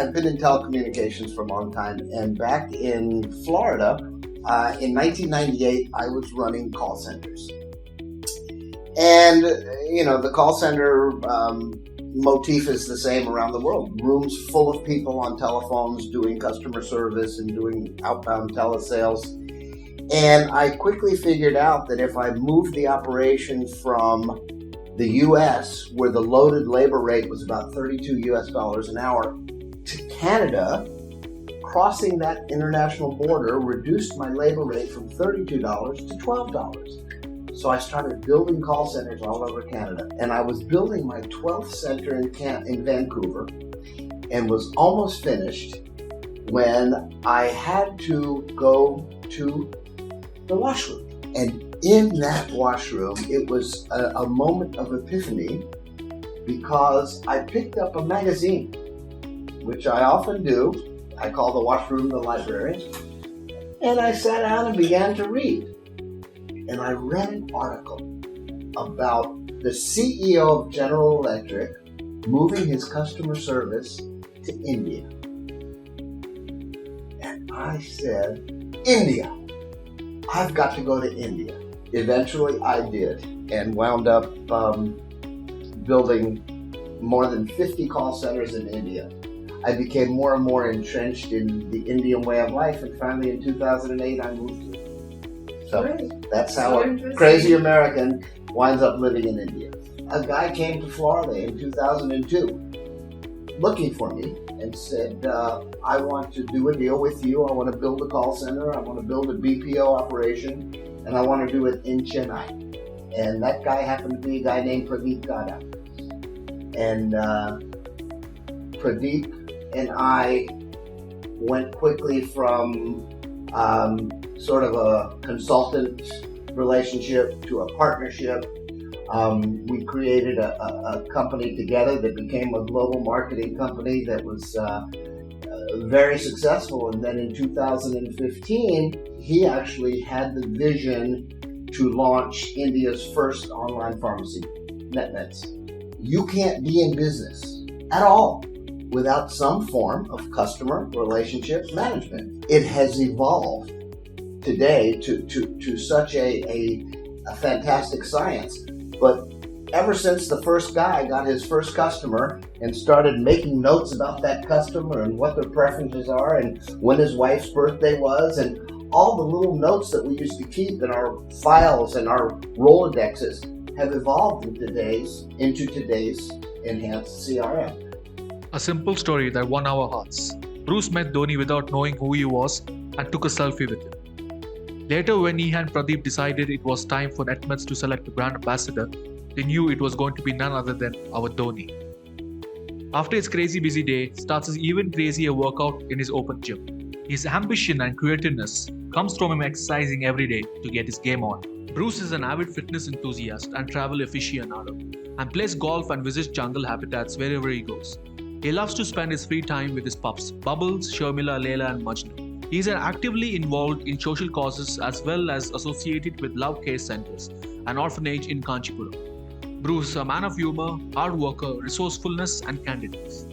I've been in telecommunications for a long time, and back in Florida, in 1998, I was running call centers. And, the call center motif is the same around the world. Rooms full of people on telephones doing customer service and doing outbound telesales. And I quickly figured out that if I moved the operation from the U.S., where the loaded labor rate was about $32 US an hour, to Canada, crossing that international border reduced my labor rate from $32 to $12. So I started building call centers all over Canada. And I was building my 12th center in Vancouver and was almost finished when I had to go to the washroom. And in that washroom, it was a moment of epiphany because I picked up a magazine, which I often do. I call the washroom the library. And I sat down and began to read. And I read an article about the CEO of General Electric moving his customer service to India. And I said, India! I've got to go to India. Eventually I did, and wound up building more than 50 call centers in India. I became more and more entrenched in the Indian way of life, and finally in 2008 I moved here. So that's how a crazy American winds up living in India. A guy came to Florida in 2002 looking for me and said, I want to do a deal with you. I want to build a call center. I want to build a BPO operation, and I want to do it in Chennai. And that guy happened to be a guy named Pradeep Dadha. And Pradeep and I went quickly from sort of a consultant relationship to a partnership. We created a company together that became a global marketing company that was very successful. And then in 2015, he actually had the vision to launch India's first online pharmacy, Netmeds. You can't be in business at all without some form of customer relationship management. It has evolved today to such a fantastic science. But ever since the first guy got his first customer and started making notes about that customer and what their preferences are and when his wife's birthday was and all the little notes that we used to keep in our files and our Rolodexes have evolved into today's enhanced CRM. A simple story that won our hearts. Bruce met Dhoni without knowing who he was and took a selfie with him. Later, when he and Pradeep decided it was time for Netmeds to select a brand ambassador, they knew it was going to be none other than our Dhoni. After his crazy busy day, starts his even crazier workout in his open gym. His ambition and creativeness comes from him exercising every day to get his game on. Bruce is an avid fitness enthusiast and travel aficionado, and plays golf and visits jungle habitats wherever he goes. He loves to spend his free time with his pups, Bubbles, Sharmila, Leila and Majnu. He is actively involved in social causes as well as associated with Love Care Centers, an orphanage in Kanchipuram. Bruce, a man of humor, hard worker, resourcefulness and candidness.